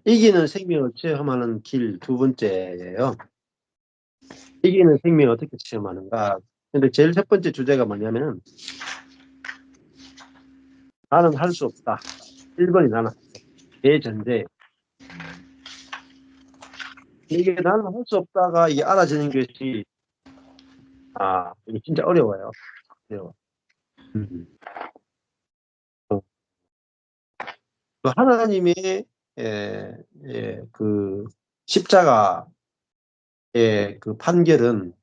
이기는 생명을 체험하는 길 두 번째예요. 이기는 생명을 어떻게 체험하는가. 근데 제일 첫 번째 주제가 뭐냐면 나는 할 수 없다. 1번이 나는 할 수 없다. 대전제. 이게 나는 할 수 없다가 이게 알아지는 것이 이게 진짜 어려워요. 어려워. 어, 그 하나님의 그 십자가의 그 판결은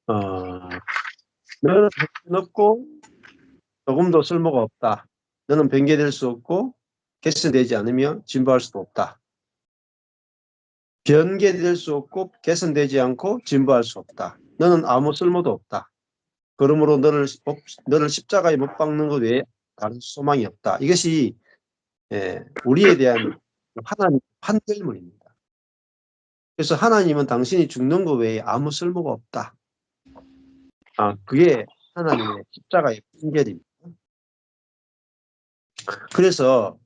너는 없고 조금도 쓸모가 없다. 너는 변개될 수 없고 개선되지 않으며 진보할 수도 없다. 변개될 수 없고 개선되지 않고 진보할 수 없다. 너는 아무 쓸모도 없다. 그러므로 너를 십자가에 못 박는 것 외에 다른 소망이 없다. 이것이 우리에 대한 하나님의 판결문입니다. 그래서 하나님은 당신이 죽는 것 외에 아무 쓸모가 없다. 그게 하나님의 십자가의 판결입니다. 그래서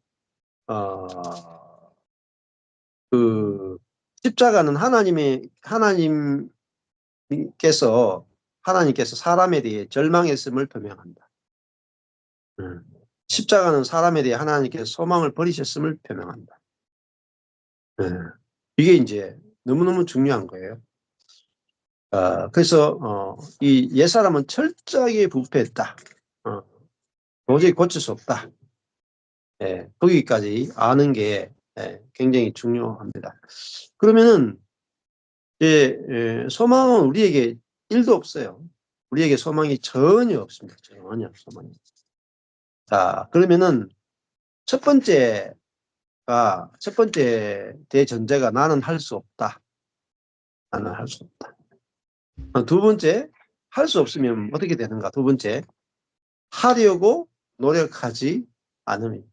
그 십자가는 하나님께서 사람에 대해 절망했음을 표명한다. 십자가는 사람에 대해 하나님께서 소망을 버리셨음을 표명한다. 이게 이제 너무너무 중요한 거예요. 그래서 이 옛사람은 철저하게 부패했다. 도저히 고칠 수 없다. 거기까지 아는 게 굉장히 중요합니다. 그러면은 소망은 우리에게 1도 없어요. 우리에게 소망이 전혀 없습니다. 전혀 소망이. 자, 그러면은 첫 번째 대전제가 나는 할 수 없다. 나는 할 수 없다. 두 번째, 할 수 없으면 어떻게 되는가? 두 번째, 하려고 노력하지 않으면.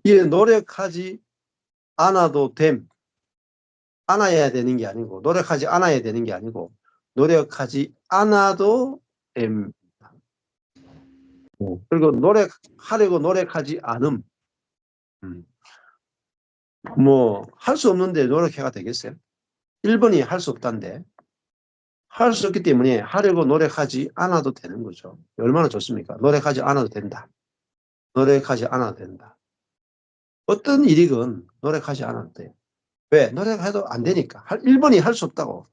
이게 노력하지 않아도 않아야 되는 게 아니고, 노력하지 않아야 되는 게 아니고, 노력하지 않아도 됩니다. 그리고 하려고 노력하지 않음. 할 수 없는데 노력해가 되겠어요? 1번이 할 수 없다는데. 할 수 없기 때문에 하려고 노력하지 않아도 되는 거죠. 얼마나 좋습니까? 노력하지 않아도 된다. 노력하지 않아도 된다. 어떤 일이건 노력하지 않아도 돼요. 왜? 노력해도 안 되니까. 1번이 할 수 없다고.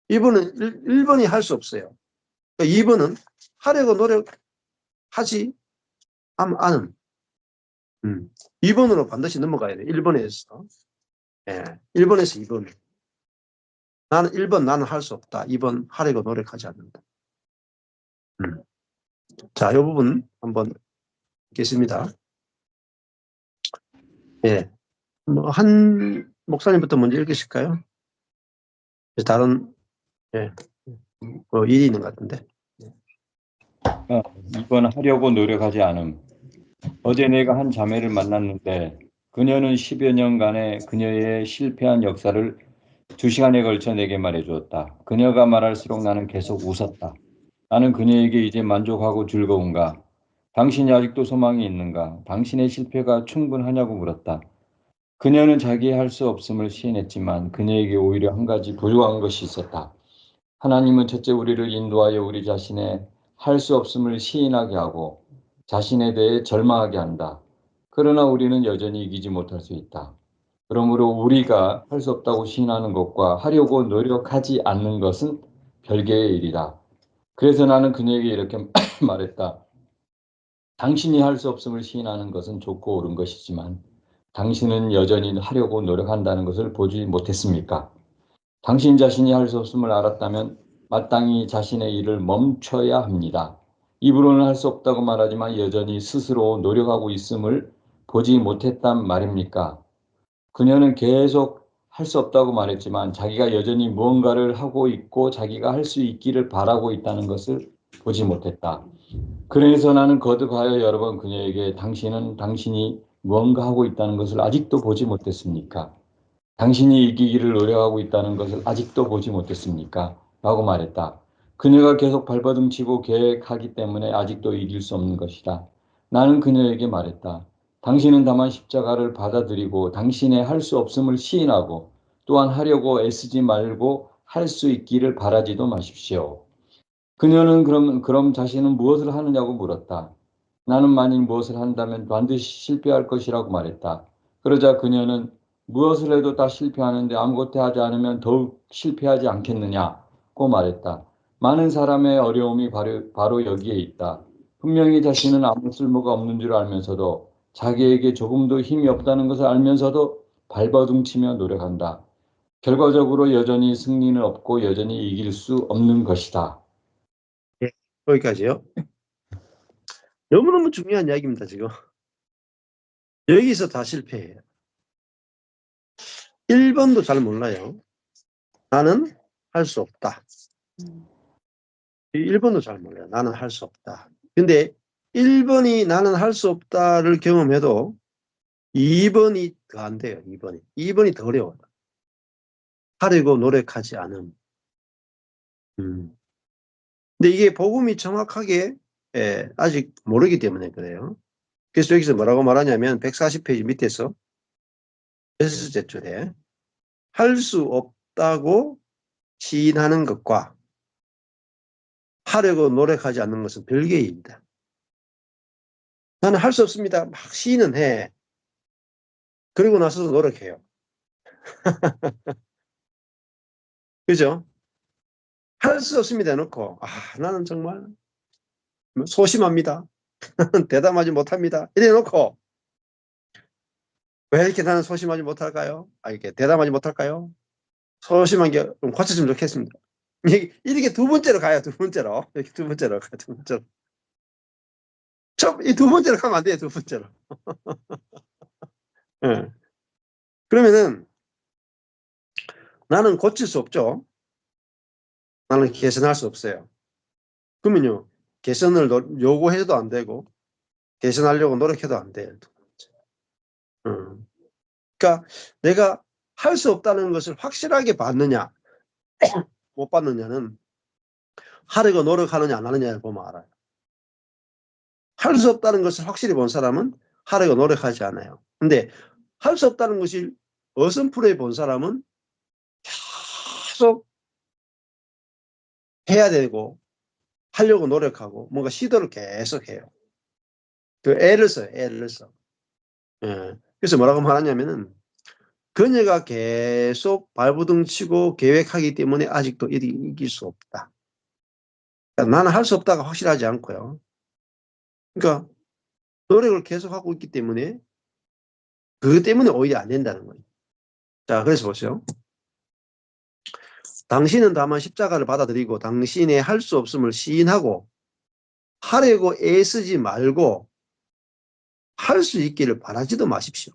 1번이 할 수 없어요. 2번은 하려고 노력하지 않음. 2번으로 반드시 넘어가야 돼. 1번에서. 1번에서 2번. 1번 나는 할 수 없다. 2번 하려고 노력하지 않는다. 자, 이 부분 한번 읽겠습니다. 한 목사님부터 먼저 읽으실까요? 다른 일이 있는 것 같은데. 2번 하려고 노력하지 않음. 어제 내가 한 자매를 만났는데 그녀는 10여 년간의 그녀의 실패한 역사를 2시간에 걸쳐 내게 말해 주었다. 그녀가 말할수록 나는 계속 웃었다. 나는 그녀에게 이제 만족하고 즐거운가? 당신이 아직도 소망이 있는가? 당신의 실패가 충분하냐고 물었다. 그녀는 자기 할 수 없음을 시인했지만 그녀에게 오히려 한 가지 부족한 것이 있었다. 하나님은 첫째 우리를 인도하여 우리 자신의 할 수 없음을 시인하게 하고 자신에 대해 절망하게 한다. 그러나 우리는 여전히 이기지 못할 수 있다. 그러므로 우리가 할 수 없다고 시인하는 것과 하려고 노력하지 않는 것은 별개의 일이다. 그래서 나는 그녀에게 이렇게 말했다. 당신이 할 수 없음을 시인하는 것은 좋고 옳은 것이지만 당신은 여전히 하려고 노력한다는 것을 보지 못했습니까? 당신 자신이 할 수 없음을 알았다면 마땅히 자신의 일을 멈춰야 합니다. 입으로는 할 수 없다고 말하지만 여전히 스스로 노력하고 있음을 보지 못했단 말입니까? 그녀는 계속 할 수 없다고 말했지만 자기가 여전히 무언가를 하고 있고 자기가 할 수 있기를 바라고 있다는 것을 보지 못했다. 그래서 나는 거듭하여 여러 번 그녀에게 당신은 당신이 무언가 하고 있다는 것을 아직도 보지 못했습니까? 당신이 이기기를 노력하고 있다는 것을 아직도 보지 못했습니까? 라고 말했다. 그녀가 계속 발버둥치고 계획하기 때문에 아직도 이길 수 없는 것이다. 나는 그녀에게 말했다. 당신은 다만 십자가를 받아들이고 당신의 할 수 없음을 시인하고 또한 하려고 애쓰지 말고 할 수 있기를 바라지도 마십시오. 그녀는 그럼 자신은 무엇을 하느냐고 물었다. 나는 만일 무엇을 한다면 반드시 실패할 것이라고 말했다. 그러자 그녀는 무엇을 해도 다 실패하는데 아무것도 하지 않으면 더욱 실패하지 않겠느냐고 말했다. 많은 사람의 어려움이 바로 여기에 있다. 분명히 자신은 아무 쓸모가 없는 줄 알면서도 자기에게 조금도 힘이 없다는 것을 알면서도 발버둥치며 노력한다. 결과적으로 여전히 승리는 없고 여전히 이길 수 없는 것이다. 예, 거기까지요. 너무너무 중요한 이야기입니다, 지금. 여기서 다 실패해요. 1번도 잘 몰라요. 나는 할 수 없다. 1번도 잘 몰라요. 나는 할 수 없다. 근데 1번이 나는 할 수 없다를 경험해도 2번이 더 안 돼요. 2번이 더 어려워요. 하려고 노력하지 않음. 근데 이게 복음이 정확하게 아직 모르기 때문에 그래요. 그래서 여기서 뭐라고 말하냐면 140페이지 밑에서 6째 줄에 할 수 없다고 시인하는 것과 하려고 노력하지 않는 것은 별개의 일이다. 나는 할 수 없습니다. 막 시인은 해. 그리고 나서도 노력해요. 그죠? 할 수 없습니다 해놓고 나는 정말 소심합니다. 대담하지 못합니다. 이래 놓고 왜 이렇게 나는 소심하지 못할까요? 이렇게 대담하지 못할까요? 소심한 게 좀 고쳤으면 좋겠습니다. 이렇게 두 번째로 가요. 두 번째로. 이렇게 두 번째로 가요. 두 번째로. 이 두 번째로 가면 안 돼요. 두 번째로. 예. 그러면은 나는 고칠 수 없죠. 나는 개선할 수 없어요. 그러면요. 개선을 요구해도 안 되고 개선하려고 노력해도 안 돼요. 음. 그러니까 내가 할 수 없다는 것을 확실하게 봤느냐 못 봤느냐는 하려고 노력하느냐 안 하느냐를 보면 알아요. 할 수 없다는 것을 확실히 본 사람은 하려고 노력하지 않아요. 근데 할 수 없다는 것이 어선풀에 본 사람은 계속 해야 되고 하려고 노력하고 뭔가 시도를 계속 해요. 그 애를 써요. 애를 써. 예. 그래서 뭐라고 말하냐면은 그녀가 계속 발버둥 치고 계획하기 때문에 아직도 이길 수 없다. 그러니까 나는 할 수 없다가 확실하지 않고요. 그러니까 노력을 계속하고 있기 때문에 그것 때문에 오히려 안 된다는 거예요. 자, 그래서 보세요. 당신은 다만 십자가를 받아들이고 당신의 할 수 없음을 시인하고 하려고 애쓰지 말고 할 수 있기를 바라지도 마십시오.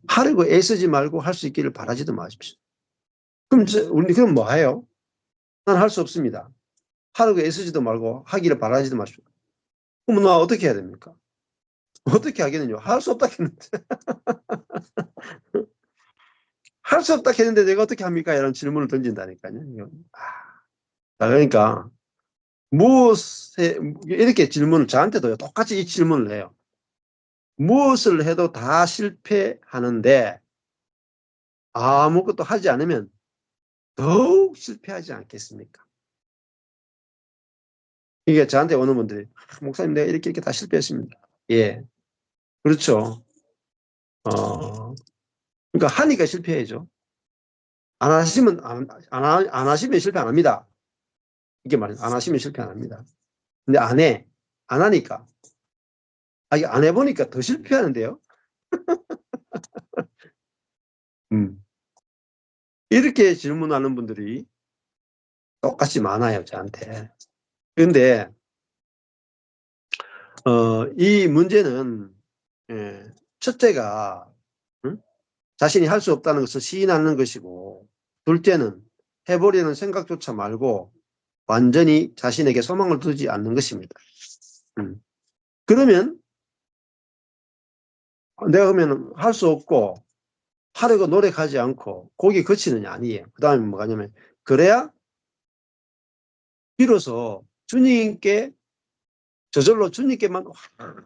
하려고 애쓰지 말고 할 수 있기를 바라지도 마십시오. 그럼 우리 그럼 뭐 해요? 난 할 수 없습니다. 하려고 애쓰지도 말고 하기를 바라지도 마십시오. 그럼 나 어떻게 해야 됩니까? 어떻게 하겠느냐? 할 수 없다 했는데 할 수 없다 했는데 내가 어떻게 합니까? 이런 질문을 던진다니까요. 그러니까 무엇에 이렇게 질문을 저한테도 똑같이 이 질문을 해요. 무엇을 해도 다 실패하는데 아무것도 하지 않으면 더욱 실패하지 않겠습니까? 이게 저한테 오는 분들이 목사님 내가 이렇게 다 실패했습니다. 예, 그렇죠. 그러니까 하니까 실패해죠. 안 하시면 안 하시면 실패 안 합니다. 이게 말이에요. 안 하시면 실패 안 합니다. 근데 안 해. 안 하니까. 이게 안 해보니까 더 실패하는데요. 음. 이렇게 질문하는 분들이 똑같이 많아요, 저한테. 그런데 이 문제는 첫째가 자신이 할 수 없다는 것을 시인하는 것이고 둘째는 해보려는 생각조차 말고 완전히 자신에게 소망을 두지 않는 것입니다. 그러면 내가 그러면 할 수 없고 하려고 노력하지 않고 거기에 그치느냐 아니에요. 그 다음에 뭐가냐면 그래야 비로소 주님께 저절로 주님께만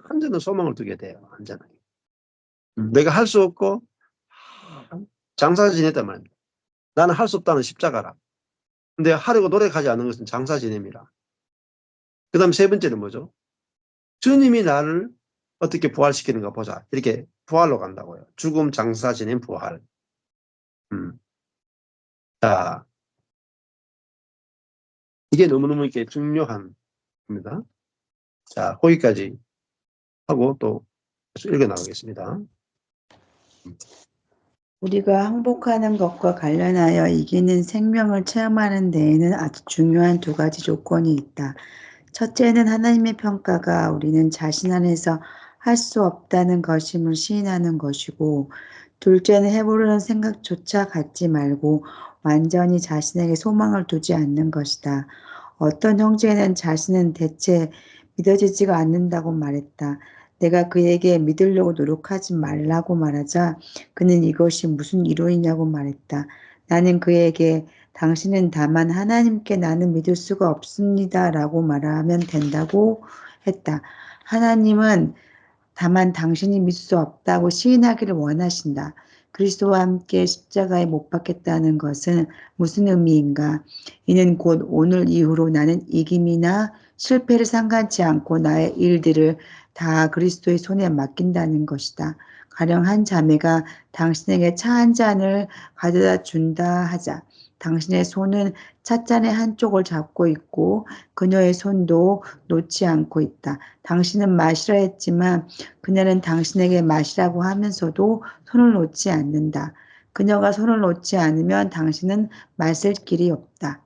완전한 소망을 두게 돼요. 완전하게. 내가 할 수 없고 장사 지냈단 말입니다. 나는 할 수 없다는 십자가라. 근데 하려고 노력하지 않는 것은 장사 지냅니다. 그 다음 세 번째는 뭐죠? 주님이 나를 어떻게 부활시키는가 보자. 이렇게 부활로 간다고요. 죽음, 장사 지낸 부활. 음. 자, 이게 너무너무 이렇게 중요한 겁니다. 자, 거기까지 하고 또 읽어 나가겠습니다. 우리가 항복하는 것과 관련하여 이기는 생명을 체험하는 데에는 아주 중요한 두 가지 조건이 있다. 첫째는 하나님의 평가가 우리는 자신 안에서 할 수 없다는 것임을 시인하는 것이고, 둘째는 해보려는 생각조차 갖지 말고 완전히 자신에게 소망을 두지 않는 것이다. 어떤 형제는 자신은 대체 믿어지지가 않는다고 말했다. 내가 그에게 믿으려고 노력하지 말라고 말하자 그는 이것이 무슨 이론이냐고 말했다. 나는 그에게 당신은 다만 하나님께 나는 믿을 수가 없습니다 라고 말하면 된다고 했다. 하나님은 다만 당신이 믿을 수 없다고 시인하기를 원하신다. 그리스도와 함께 십자가에 못 박혔다는 것은 무슨 의미인가? 이는 곧 오늘 이후로 나는 이김이나 실패를 상관치 않고 나의 일들을 다 그리스도의 손에 맡긴다는 것이다. 가령 한 자매가 당신에게 차 한 잔을 가져다 준다 하자. 당신의 손은 찻잔의 한쪽을 잡고 있고 그녀의 손도 놓지 않고 있다. 당신은 마시라 했지만 그녀는 당신에게 마시라고 하면서도 손을 놓지 않는다. 그녀가 손을 놓지 않으면 당신은 마실 길이 없다.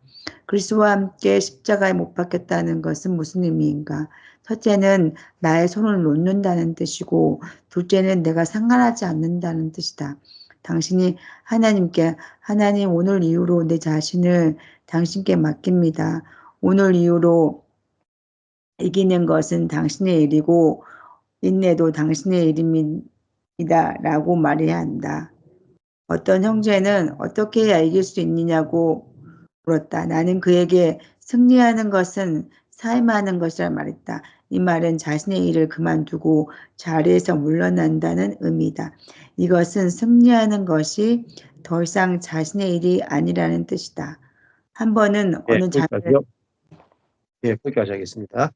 그리스도와 함께 십자가에 못 박혔다는 것은 무슨 의미인가? 첫째는 나의 손을 놓는다는 뜻이고, 둘째는 내가 상관하지 않는다는 뜻이다. 당신이 하나님께 하나님 오늘 이후로 내 자신을 당신께 맡깁니다. 오늘 이후로 이기는 것은 당신의 일이고 인내도 당신의 일입니다. 라고 말해야 한다. 어떤 형제는 어떻게 해야 이길 수 있느냐고 물었다. 나는 그에게 승리하는 것은 사임하는 것이라 말했다. 이 말은 자신의 일을 그만두고 자리에서 물러난다는 의미다. 이것은 승리하는 것이 더 이상 자신의 일이 아니라는 뜻이다. 한 번은 예, 어느 거기까지요. 예, 거기까지 하겠습니다.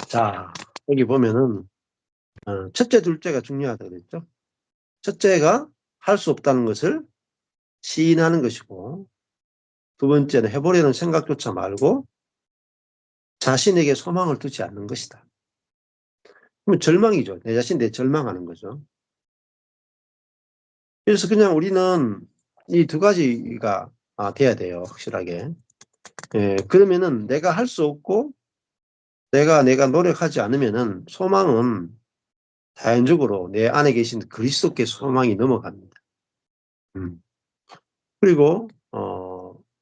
자, 여기 보면은 첫째, 둘째가 중요하다고 그랬죠. 첫째가 할 수 없다는 것을 시인하는 것이고, 두 번째는 해보려는 생각조차 말고 자신에게 소망을 두지 않는 것이다. 그러면 절망이죠. 내 자신에 대해 절망하는 거죠. 그래서 그냥 우리는 이 두 가지가 돼야 돼요. 확실하게. 예, 그러면은 내가 할 수 없고 내가 노력하지 않으면은 소망은 자연적으로 내 안에 계신 그리스도께 소망이 넘어갑니다. 그리고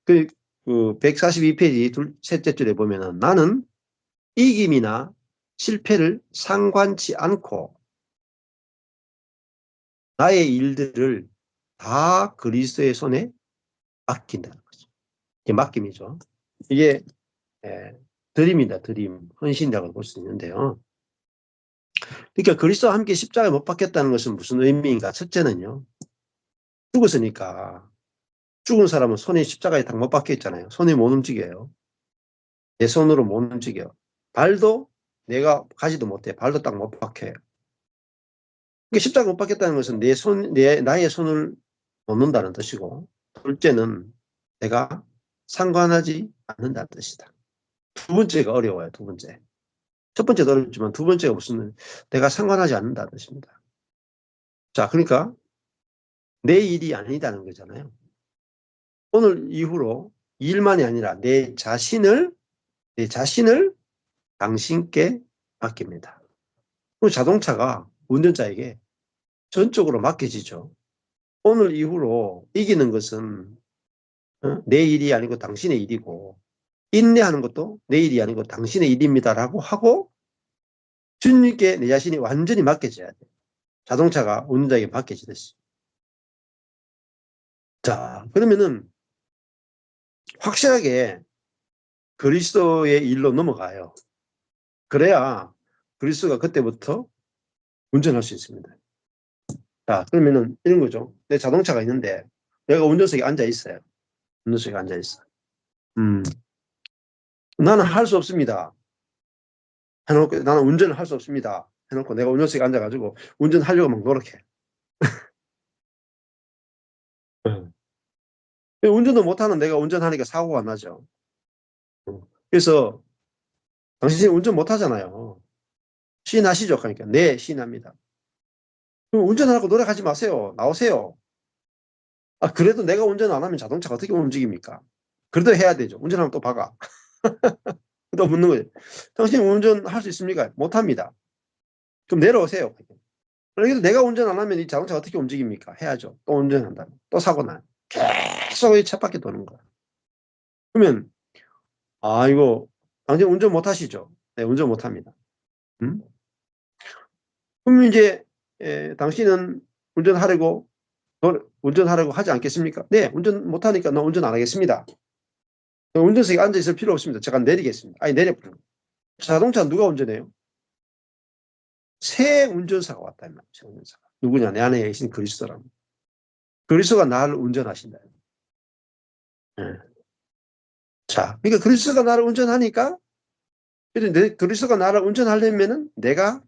그 142페이지 셋째 줄에 보면은 나는 이김이나 실패를 상관치 않고 나의 일들을 다 그리스도의 손에 맡긴다는 거죠. 이게 맡김이죠. 이게 드림이다. 드림. 헌신이라고 볼 수 있는데요. 그러니까 그리스도와 함께 십자가에 못 박혔다는 것은 무슨 의미인가? 첫째는요. 죽었으니까 죽은 사람은 손에 십자가에 딱 못 박혀 있잖아요. 손이 못 움직여요. 내 손으로 못 움직여. 발도 내가 가지도 못해. 발도 딱 못 박혀요. 그러니까 십자가 못 박혔다는 것은 나의 손을 놓는다는 뜻이고, 둘째는 내가 상관하지 않는다는 뜻이다. 두 번째가 어려워요. 두 번째. 첫 번째도 어렵지만 두 번째가 무슨 내가 상관하지 않는다는 뜻입니다. 자, 그러니까 내 일이 아니다는 거잖아요. 오늘 이후로 일만이 아니라 내 자신을 당신께 맡깁니다. 그리고 자동차가 운전자에게 전적으로 맡겨지죠. 오늘 이후로 이기는 것은 내 일이 아니고 당신의 일이고 인내하는 것도 내 일이 아니고 당신의 일입니다라고 하고 주님께 내 자신이 완전히 맡겨져야 돼. 자동차가 운전자에게 맡겨지듯이. 자, 그러면은 확실하게 그리스도의 일로 넘어가요. 그래야 그리스도가 그때부터 운전할 수 있습니다. 자, 그러면은 이런 거죠. 내 자동차가 있는데 내가 운전석에 앉아 있어요. 운전석에 앉아 있어. 나는 할 수 없습니다. 해놓고 나는 운전을 할 수 없습니다. 해놓고 내가 운전석에 앉아가지고 운전하려고 막 노력해. 운전도 못하는 내가 운전하니까 사고가 나죠. 그래서 당신이 운전 못하잖아요. 시인하시죠? 그러니까 네, 시인합니다. 그럼 운전하라고 노력하지 마세요. 나오세요. 아, 그래도 내가 운전 안 하면 자동차가 어떻게 움직입니까? 그래도 해야 되죠. 운전하면 또 박아. 또 묻는 거예요. 당신 운전할 수 있습니까? 못합니다. 그럼 내려오세요. 그래도 내가 운전 안 하면 이 자동차가 어떻게 움직입니까? 해야죠. 또 운전한다. 또 사고 나요. 계속 이 쳇바퀴 도는 거야. 그러면 이거 당신 운전 못 하시죠? 네, 운전 못 합니다. 그럼 이제 당신은 운전하려고 하지 않겠습니까? 네, 운전 못 하니까 나 운전 안 하겠습니다. 운전석에 앉아 있을 필요 없습니다. 제가 내리겠습니다. 아니, 내려버려요. 자동차 누가 운전해요? 새 운전사가 왔다 이 말이죠. 새 운전사가. 누구냐? 내 안에 계신 그리스도라는. 그리스도가 나를 운전하신다. 네. 자, 그러니까 그리스도가 나를 운전하니까 그리스도가 나를 운전하려면은 내가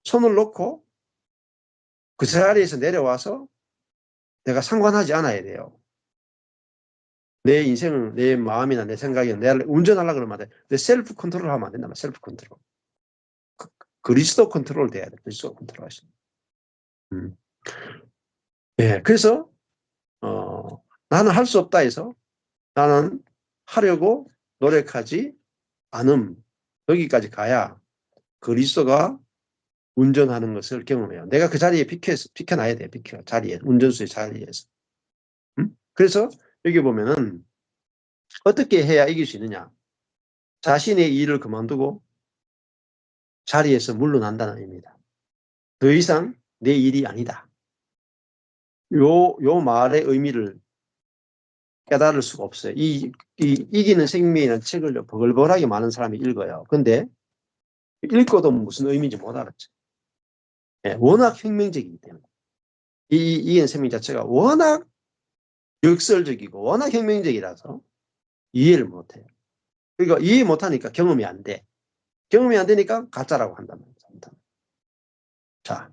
손을 놓고 그 자리에서 내려와서 내가 상관하지 않아야 돼요. 내 인생을 내 마음이나 내 생각이나 내가 운전하려고 그러면 안 돼. 내 셀프 컨트롤 하면 안 된다. 셀프 컨트롤. 그리스도 컨트롤 돼야 돼. 그리스도 컨트롤 하시는. 예, 그래서 나는 할 수 없다 해서 나는 하려고 노력하지 않음. 여기까지 가야 그리스도가 운전하는 것을 경험해요. 내가 그 자리에 비켜놔야 돼. 자리에 운전수의 자리에서. 그래서 여기 보면은 어떻게 해야 이길 수 있느냐? 자신의 일을 그만두고 자리에서 물러난다는 의미입니다. 더 이상 내 일이 아니다. 요 말의 의미를 깨달을 수가 없어요. 이기는 생명이라는 책을 버글버글하게 많은 사람이 읽어요. 근데 읽고도 무슨 의미인지 못 알았죠. 예, 워낙 혁명적이기 때문에. 이기는 생명 자체가 워낙 역설적이고 워낙 혁명적이라서 이해를 못해요. 그러니까 이해 못하니까 경험이 안 돼. 경험이 안 되니까 가짜라고 한단 말이죠. 자,